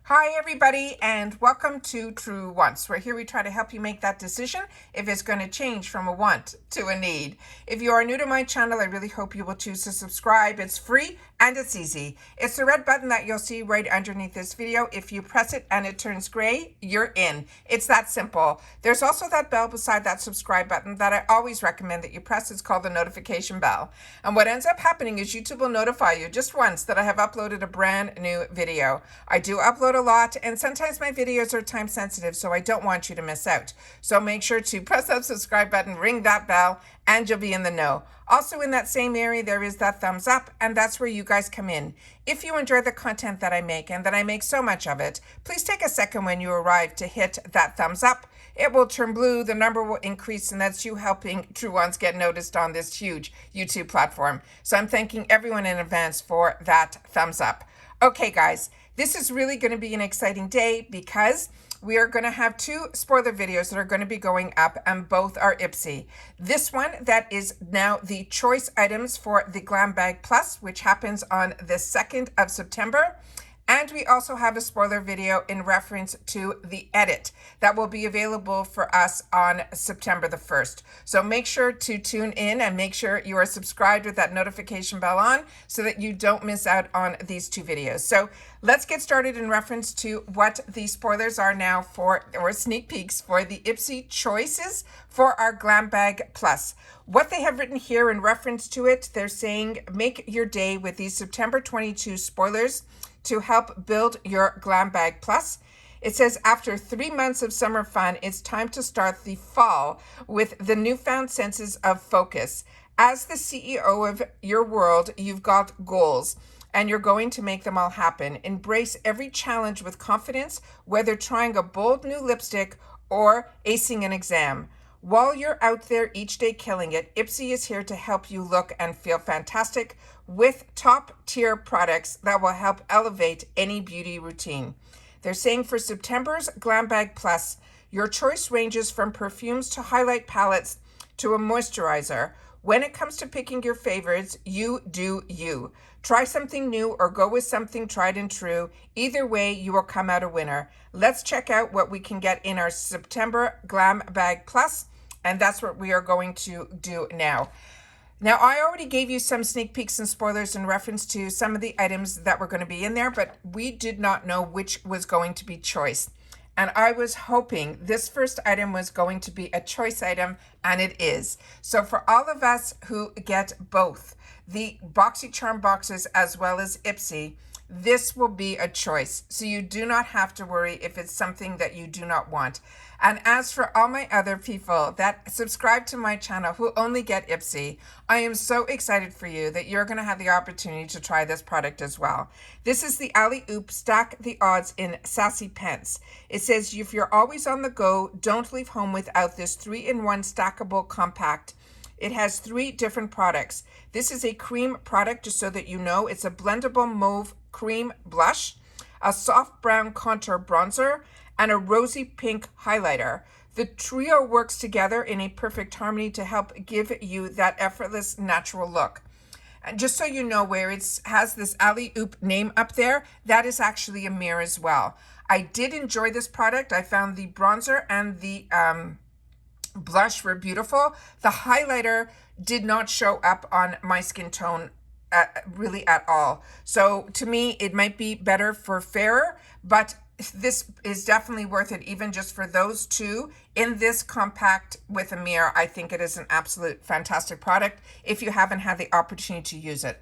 Hi everybody, and welcome to True Wants, where here we try to help you make that decision if it's going to change from a want to a need. If you are new to my channel, I really hope you will choose to subscribe. It's free and it's easy. It's the red button that you'll see right underneath this video. If you press it and it turns gray, you're in. It's that simple. There's also that bell beside that subscribe button that I always recommend that you press. It's called the notification bell. And what ends up happening is YouTube will notify you just once that I have uploaded a brand new video. I do upload a lot, and sometimes my videos are time sensitive, so I don't want you to miss out. So make sure to press that subscribe button, ring that bell, and you'll be in the know. Also in that same area, there is that thumbs up, and that's where you guys come in. If you enjoy the content that I make, and that I make so much of it, please take a second when you arrive to hit that thumbs up. It will turn blue, the number will increase, and that's you helping True Ones get noticed on this huge YouTube platform. So I'm thanking everyone in advance for that thumbs up. Okay, guys, this is really going to be an exciting day because we are going to have two spoiler videos that are going to be going up, and both are IPSY. This one that is now the choice items for the Glam Bag Plus, which happens on the 2nd of September. And we also have a spoiler video in reference to the edit that will be available for us on September the 1st. So make sure to tune in and make sure you are subscribed with that notification bell on so that you don't miss out on these two videos. So let's get started in reference to what the spoilers are now for, or sneak peeks for the IPSY choices for our Glam Bag Plus. What they have written here in reference to it, they're saying make your day with these September 22 spoilers to help build your Glam Bag Plus. It says, after 3 months of summer fun, it's time to start the fall with the newfound senses of focus. As the CEO of your world, you've got goals, and you're going to make them all happen. Embrace every challenge with confidence, whether trying a bold new lipstick or acing an exam. While you're out there each day killing it, IPSY is here to help you look and feel fantastic with top-tier products that will help elevate any beauty routine. They're saying for September's Glam Bag Plus, your choice ranges from perfumes to highlight palettes to a moisturizer. When it comes to picking your favorites, you do you. Try something new or go with something tried and true. Either way, you will come out a winner. Let's check out what we can get in our September Glam Bag Plus, and that's what we are going to do now. Now, I already gave you some sneak peeks and spoilers in reference to some of the items that were going to be in there, but we did not know which was going to be choice. And I was hoping this first item was going to be a choice item, and it is. So for all of us who get both the BoxyCharm boxes as well as IPSY, this will be a choice. So you do not have to worry if it's something that you do not want. And as for all my other people that subscribe to my channel who only get IPSY, I am so excited for you that you're going to have the opportunity to try this product as well. This is the Alley Oop Stack the Odds in Sassy Pence. It says, if you're always on the go, don't leave home without this 3-in-1 stackable compact. It has 3 different products. This is a cream product, just so that you know. It's a blendable mauve cream blush, a soft brown contour bronzer, and a rosy pink highlighter. The trio works together in a perfect harmony to help give you that effortless natural look. And just so you know, where it has this Alley Oop name up there, that is actually a mirror as well. I did enjoy this product. I found the bronzer and the blush were beautiful. The highlighter did not show up on my skin tone really at all. So to me, it might be better for fairer, but this is definitely worth it, even just for those two in this compact with a mirror. I think it is an absolute fantastic product if you haven't had the opportunity to use it.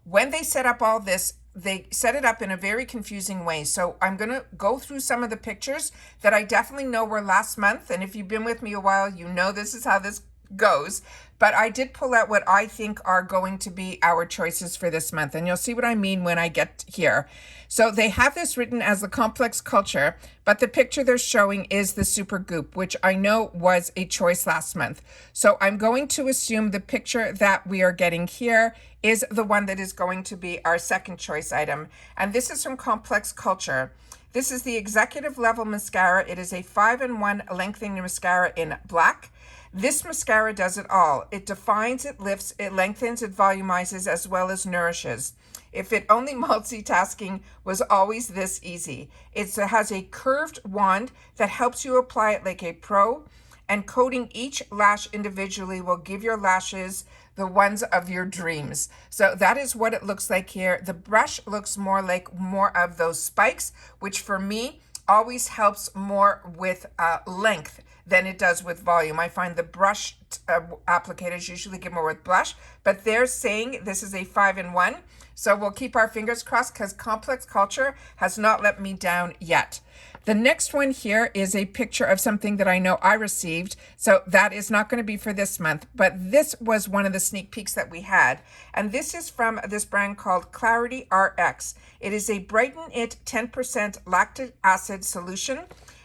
When they set up all this, they set it up in a very confusing way. So I'm going to go through some of the pictures that I definitely know were last month. And if you've been with me a while, you know this is how this goes. But I did pull out what I think are going to be our choices for this month. And you'll see what I mean when I get here. So they have this written as the complex culture, but the picture they're showing is the super goop, which I know was a choice last month. So I'm going to assume the picture that we are getting here is the one that is going to be our second choice item. And this is from Complex Culture. This is the executive level mascara. It is a 5-in-1 lengthening mascara in black. This mascara does it all. It defines, it lifts, it lengthens, it volumizes, as well as nourishes. If it only multitasking was always this easy. It has a curved wand that helps you apply it like a pro, and coating each lash individually will give your lashes the ones of your dreams. So that is what it looks like here. The brush looks more like more of those spikes, which for me always helps more with length than it does with volume. I find the brush applicators usually give more with blush, but they're saying this is a 5-in-1. So we'll keep our fingers crossed because Complex Culture has not let me down yet. The next one here is a picture of something that I know I received. So that is not going to be for this month, but this was one of the sneak peeks that we had. And this is from this brand called Clarity RX. It is a Brighten It 10% lactic acid solution.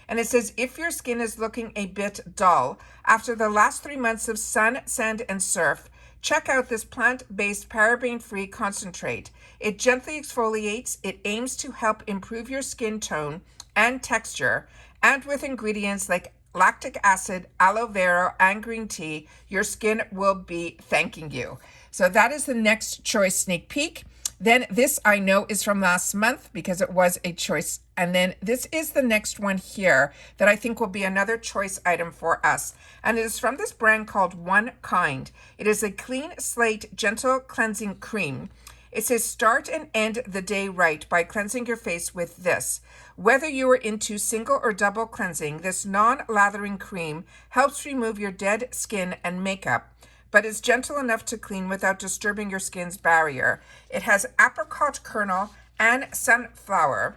And it says, if your skin is looking a bit dull after the last 3 months of sun, sand, and surf, check out this plant-based paraben-free concentrate. It gently exfoliates. It aims to help improve your skin tone and texture, and with ingredients like lactic acid, aloe vera, and green tea, your skin will be thanking you. So that is the next choice sneak peek. Then this I know is from last month because it was a choice. And then this is the next one here that I think will be another choice item for us. And it is from this brand called One Kind. It is a clean slate, gentle cleansing cream. It says start and end the day right by cleansing your face with this. Whether you are into single or double cleansing, this non-lathering cream helps remove your dead skin and makeup, but is gentle enough to clean without disturbing your skin's barrier. It has apricot kernel and sunflower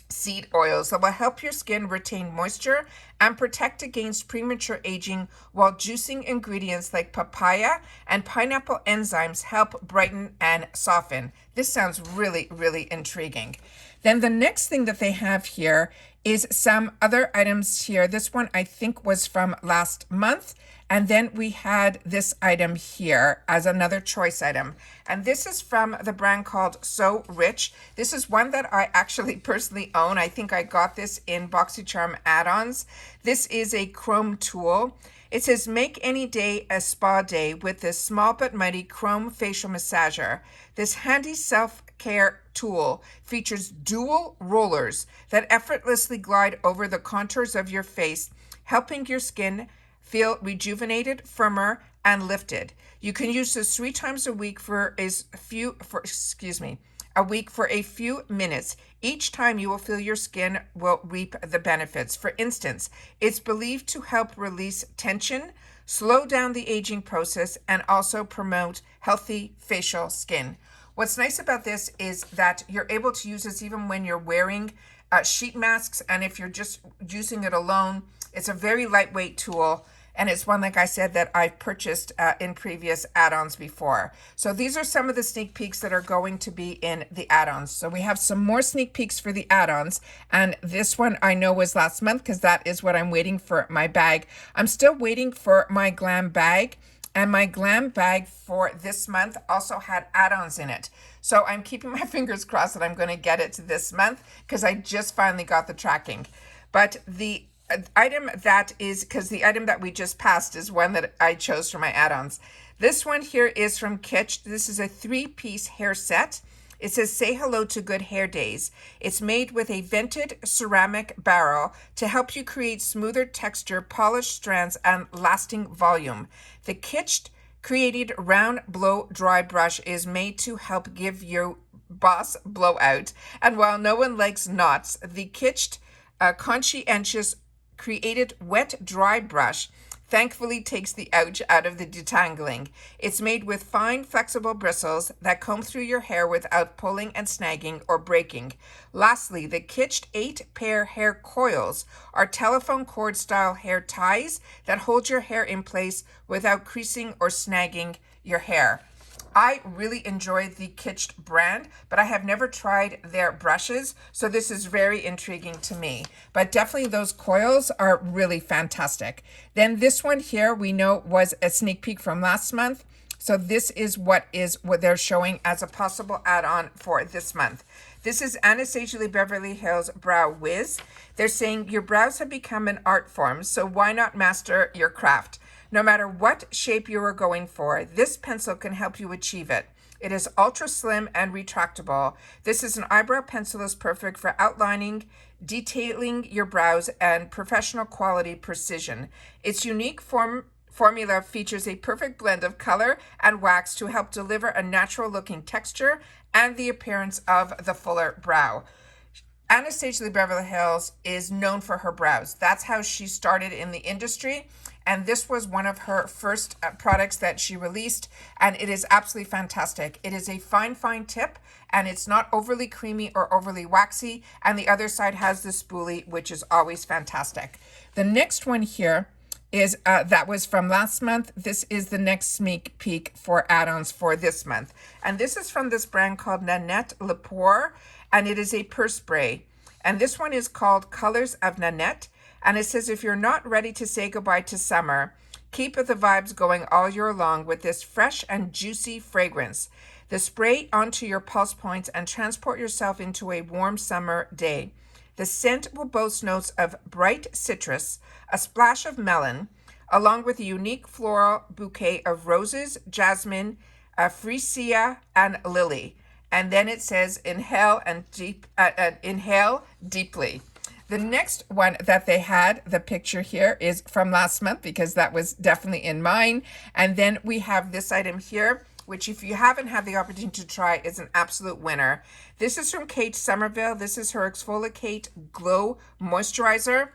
seed oils that will help your skin retain moisture and protect against premature aging, while juicing ingredients like papaya and pineapple enzymes help brighten and soften. This sounds really, really intriguing. Then the next thing that they have here is some other items here. This one I think was from last month. And then we had this item here as another choice item. And this is from the brand called So Rich. This is one that I actually personally own. I think I got this in BoxyCharm add-ons. This is a chrome tool. It says, make any day a spa day with this small but mighty chrome facial massager. This handy self-care tool features dual rollers that effortlessly glide over the contours of your face, helping your skin feel rejuvenated, firmer, and lifted. You can use this 3 times a week for a few minutes. Each time you will feel your skin will reap the benefits. For instance, it's believed to help release tension, slow down the aging process, and also promote healthy facial skin. What's nice about this is that you're able to use this even when you're wearing sheet masks, and if you're just using it alone, it's a very lightweight tool. And it's one, like I said, that I've purchased in previous add-ons before. So these are some of the sneak peeks that are going to be in the add-ons. So we have some more sneak peeks for the add-ons. And this one I know was last month because that is what I'm waiting for my bag. I'm still waiting for my Glam bag. And my Glam bag for this month also had add-ons in it. So I'm keeping my fingers crossed that I'm going to get it this month because I just finally got the tracking. But the item that is, because the item that we just passed is one that I chose for my add-ons. This one here is from Kitsch. This is a 3-piece hair set. It says, say hello to good hair days. It's made with a vented ceramic barrel to help you create smoother texture, polished strands, and lasting volume. The Kitsch created round blow dry brush is made to help give your boss blowout. And while no one likes knots, the Kitsch conscientious created wet dry brush thankfully takes the ouch out of the detangling. It's made with fine flexible bristles that comb through your hair without pulling and snagging or breaking. Lastly, the Kitsch 8-pair hair coils are telephone cord style hair ties that hold your hair in place without creasing or snagging your hair. I really enjoy the Kitsch brand, but I have never tried their brushes, so this is very intriguing to me. But definitely those coils are really fantastic. Then this one here we know was a sneak peek from last month. So this is what they're showing as a possible add-on for this month. This is Anastasia Beverly Hills Brow Wiz. They're saying your brows have become an art form, so why not master your craft? No matter what shape you are going for, this pencil can help you achieve it. It is ultra slim and retractable. This is an eyebrow pencil that's perfect for outlining, detailing your brows, and professional quality precision. Its unique formula features a perfect blend of color and wax to help deliver a natural looking texture and the appearance of the fuller brow. Anastasia Beverly Hills is known for her brows. That's how she started in the industry. And this was one of her first products that she released. And it is absolutely fantastic. It is a fine, fine tip. And it's not overly creamy or overly waxy. And the other side has the spoolie, which is always fantastic. The next one here is that was from last month. This is the next sneak peek for add-ons for this month. And this is from this brand called Nanette Lepore. And it is a purse spray. And this one is called Colors of Nanette. And it says, if you're not ready to say goodbye to summer, keep the vibes going all year long with this fresh and juicy fragrance. The spray onto your pulse points and transport yourself into a warm summer day. The scent will boast notes of bright citrus, a splash of melon, along with a unique floral bouquet of roses, jasmine, freesia, and lily. And then it says, inhale deeply. The next one that they had, the picture here, is from last month because that was definitely in mine. And then we have this item here, which if you haven't had the opportunity to try, is an absolute winner. This is from Kate Somerville. This is her Exfoliate Glow Moisturizer.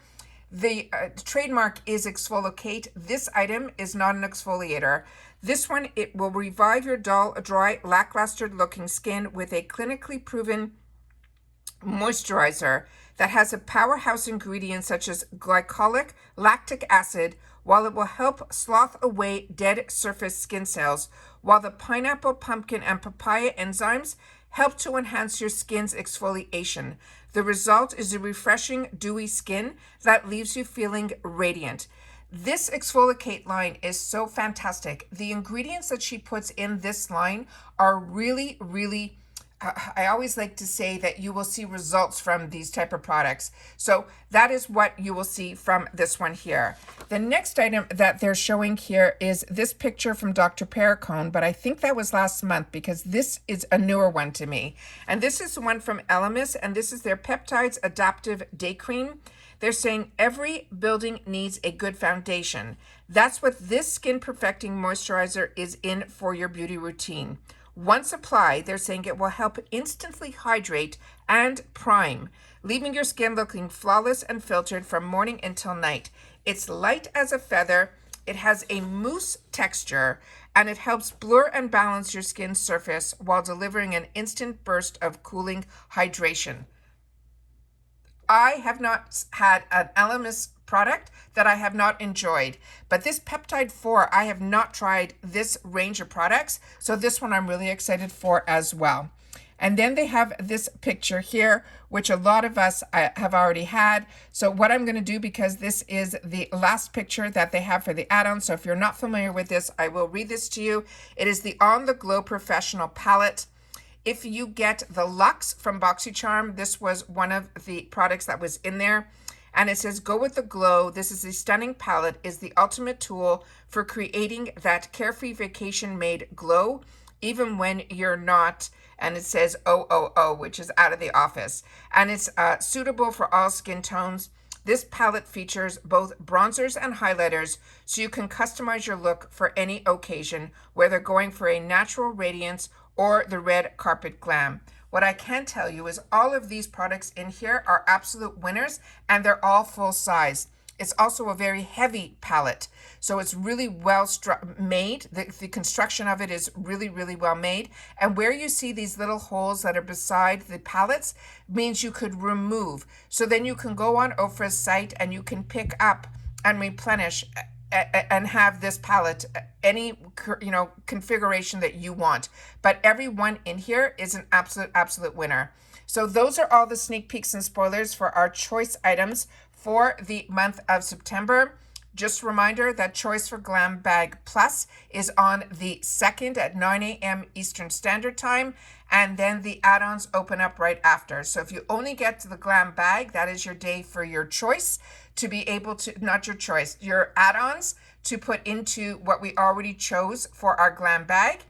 The trademark is Exfoliate. This item is not an exfoliator. This one, it will revive your dull, dry, lackluster looking skin with a clinically proven moisturizer that has a powerhouse ingredient such as glycolic lactic acid, while it will help slough away dead surface skin cells, while the pineapple, pumpkin, and papaya enzymes help to enhance your skin's exfoliation. The result is a refreshing, dewy skin that leaves you feeling radiant. This Exfoliate line is so fantastic. The ingredients that she puts in this line are really, really, I always like to say that you will see results from these type of products. So that is what you will see from this one here. The next item that they're showing here is this picture from Dr. Perricone, but I think that was last month because this is a newer one to me. And this is one from Elemis, and this is their Peptides Adaptive Day Cream. They're saying every building needs a good foundation. That's what this skin perfecting moisturizer is in for your beauty routine. Once applied, they're saying it will help instantly hydrate and prime, leaving your skin looking flawless and filtered from morning until night. It's light as a feather, it has a mousse texture, and it helps blur and balance your skin's surface while delivering an instant burst of cooling hydration. I have not had an Elemis product that I have not enjoyed, but this Peptide 4, I have not tried this range of products, so this one I'm really excited for as well. And then they have this picture here, which a lot of us have already had. So what I'm going to do, because this is the last picture that they have for the add-on, so if you're not familiar with this, I will read this to you. It is the On the Glow Professional Palette. If you get the Luxe from BoxyCharm, this was one of the products that was in there. And it says, go with the glow. This is a stunning palette, is the ultimate tool for creating that carefree vacation made glow, even when you're not. And it says OOO, which is out of the office. And it's suitable for all skin tones. This palette features both bronzers and highlighters, so you can customize your look for any occasion, whether going for a natural radiance or the red carpet glam. What I can tell you is all of these products in here are absolute winners, and they're all full size. It's also a very heavy palette, so it's really well made. The construction of it is really, really well made. And where you see these little holes that are beside the palettes means you could remove. So then you can go on Ofra's site and you can pick up and replenish and have this palette any configuration that you want. But every one in here is an absolute winner. So those are all the sneak peeks and spoilers for our choice items for the month of September. Just a reminder that Choice for Glam Bag Plus is on the 2nd at 9 a.m. Eastern Standard Time, and then the add-ons open up right after. So if you only get to the Glam Bag, that is your day for your choice to be able to, not your choice, your add-ons to put into what we already chose for our Glam Bag.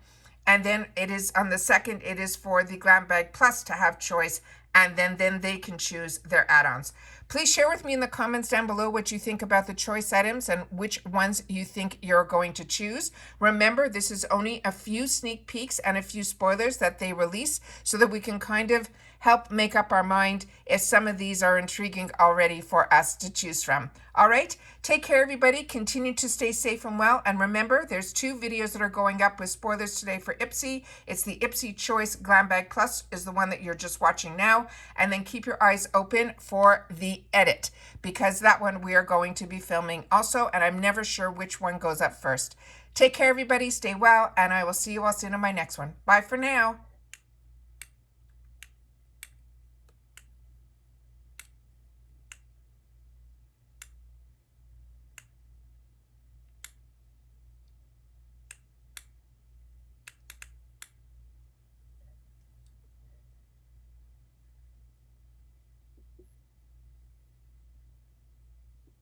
And then it is on the second, it is for the Glam Bag Plus to have choice, and then they can choose their add-ons. Please share with me in the comments down below what you think about the choice items and which ones you think you're going to choose. Remember, this is only a few sneak peeks and a few spoilers that they release so that we can kind of help make up our mind if some of these are intriguing already for us to choose from. All right, take care, everybody. Continue to stay safe and well. And remember, there's 2 videos that are going up with spoilers today for IPSY. It's the IPSY Choice Glam Bag Plus is the one that you're just watching now. And then keep your eyes open for the edit, because that one we are going to be filming also, and I'm never sure which one goes up first. Take care, everybody. Stay well, and I will see you all soon in my next one. Bye for now.